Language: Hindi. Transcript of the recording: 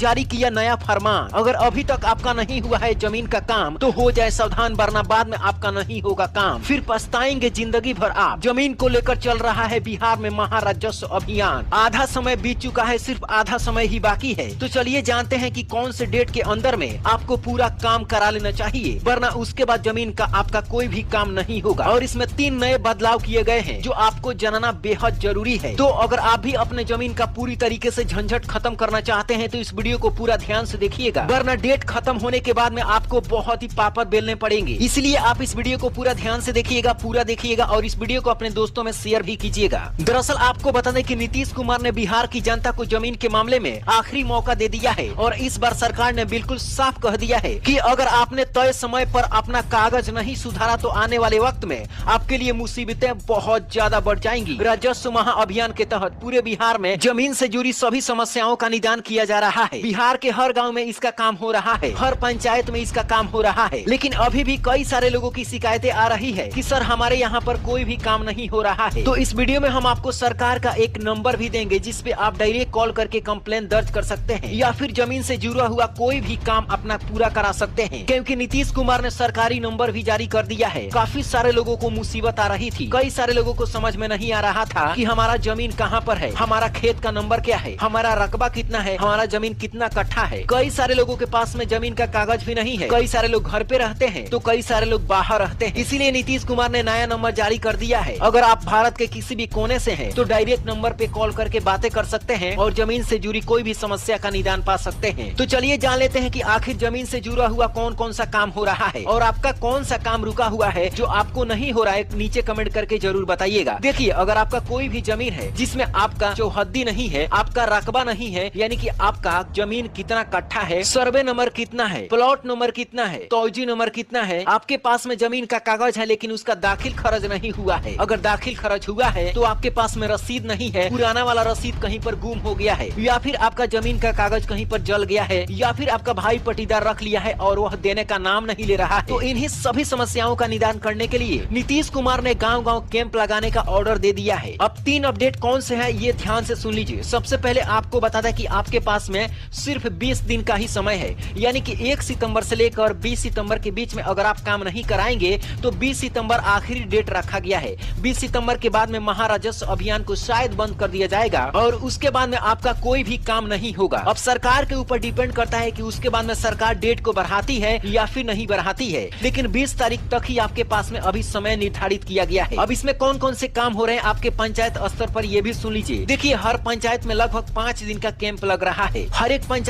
जारी किया नया फरमान। अगर अभी तक आपका नहीं हुआ है जमीन का काम तो हो जाए सावधान, वरना बाद में आपका नहीं होगा काम, फिर पछताएंगे जिंदगी भर आप। जमीन को लेकर चल रहा है बिहार में महाराजस्व अभियान। आधा समय बीत चुका है, सिर्फ आधा समय ही बाकी है। तो चलिए जानते हैं कि कौन से डेट के अंदर में आपको पूरा काम करा लेना चाहिए, वरना उसके बाद जमीन का आपका कोई भी काम नहीं होगा। और इसमें 3 नए बदलाव किए गए हैं जो आपको जानना बेहद जरूरी है। तो अगर आप भी अपने जमीन का पूरी तरीके से झंझट खत्म करना चाहते हैं तो इस वीडियो को पूरा ध्यान से देखिएगा, वरना डेट खत्म होने के बाद में आपको बहुत ही पापड़ बेलने पड़ेंगे। इसलिए आप इस वीडियो को पूरा ध्यान से देखिएगा, पूरा देखिएगा और इस वीडियो को अपने दोस्तों में शेयर भी कीजिएगा। दरअसल आपको बता दें कि नीतीश कुमार ने बिहार की जनता को जमीन के मामले में आखिरी मौका दे दिया है और इस बार सरकार ने बिल्कुल साफ कह दिया है कि अगर आपने तय समय पर अपना कागज नहीं सुधारा तो आने वाले वक्त में आपके लिए मुसीबतें बहुत ज्यादा बढ़ जाएंगी। राजस्व महाअभियान के तहत पूरे बिहार में जमीन से जुड़ी सभी समस्याओं का निदान किया जा रहा है। बिहार के हर गाँव में इसका काम हो रहा है, हर पंचायत में इसका काम हो रहा है, लेकिन अभी भी कई सारे लोगों की शिकायतें आ रही है कि सर हमारे यहाँ पर कोई भी काम नहीं हो रहा है। तो इस वीडियो में हम आपको सरकार का एक नंबर भी देंगे जिस पे आप डायरेक्ट कॉल करके कंप्लेन दर्ज कर सकते हैं या फिर जमीन से जुड़ा हुआ कोई भी काम अपना पूरा करा सकते हैं, क्योंकि नीतीश कुमार ने सरकारी नंबर भी जारी कर दिया है। काफी सारे लोगों को मुसीबत आ रही थी, कई सारे लोगों को समझ में नहीं आ रहा था कि हमारा जमीन कहाँ पर है, हमारा खेत का नंबर क्या है, हमारा रकबा कितना है, हमारा जमीन कितना कट्ठा है। कई सारे लोगों के पास में जमीन का कागज भी नहीं है, कई सारे लोग घर पे रहते हैं तो कई सारे लोग बाहर रहते हैं। इसीलिए नीतीश कुमार ने नया नंबर जारी कर दिया है। अगर आप भारत के किसी भी कोने से हैं तो डायरेक्ट नंबर पे कॉल करके बातें कर सकते हैं और जमीन से जुड़ी कोई भी समस्या का निदान पा सकते हैं। तो चलिए जान लेते हैं कि आखिर जमीन से जुड़ा हुआ कौन कौन सा काम हो रहा है और आपका कौन सा काम रुका हुआ है जो आपको नहीं हो रहा है, नीचे कमेंट करके जरूर बताइएगा। देखिए, अगर आपका कोई भी जमीन है जिसमें आपका चौहद्दी नहीं है, आपका रकबा नहीं है, यानी कि आपका जमीन कितना कट्ठा है, सर्वे नंबर कितना है, प्लॉट नंबर कितना है, तौजी नंबर कितना है, आपके पास में जमीन का कागज है लेकिन उसका दाखिल खर्च नहीं हुआ है, अगर दाखिल खर्च हुआ है तो आपके पास में रसीद नहीं है, पुराना वाला रसीद कहीं पर गुम हो गया है, या फिर आपका जमीन का कागज कहीं पर जल गया है, या फिर आपका भाई पट्टीदार रख लिया है और वह देने का नाम नहीं ले रहा है, तो इन्हीं सभी समस्याओं का निदान करने के लिए नीतीश कुमार ने गाँव-गाँव कैंप लगाने का ऑर्डर दे दिया है। अब 3 अपडेट कौन से है ये ध्यान से सुन लीजिए। सबसे पहले आपको बता दें कि आपके पास में सिर्फ 20 दिन का ही समय है, यानी कि 1 सितंबर से लेकर 20 सितंबर के बीच में अगर आप काम नहीं कराएंगे तो 20 सितंबर आखिरी डेट रखा गया है। 20 सितंबर के बाद में महाराजस्व अभियान को शायद बंद कर दिया जाएगा और उसके बाद में आपका कोई भी काम नहीं होगा। अब सरकार के ऊपर डिपेंड करता है कि उसके बाद में सरकार डेट को बढ़ाती है या फिर नहीं बढ़ाती है, लेकिन 20 तारीख तक ही आपके पास में अभी समय निर्धारित किया गया है। अब इसमें कौन कौन से काम हो रहे हैं आपके पंचायत स्तर पर ये भी सुन लीजिए। देखिए, हर पंचायत में लगभग 5 दिन का कैंप लग रहा है। हर एक पंचायत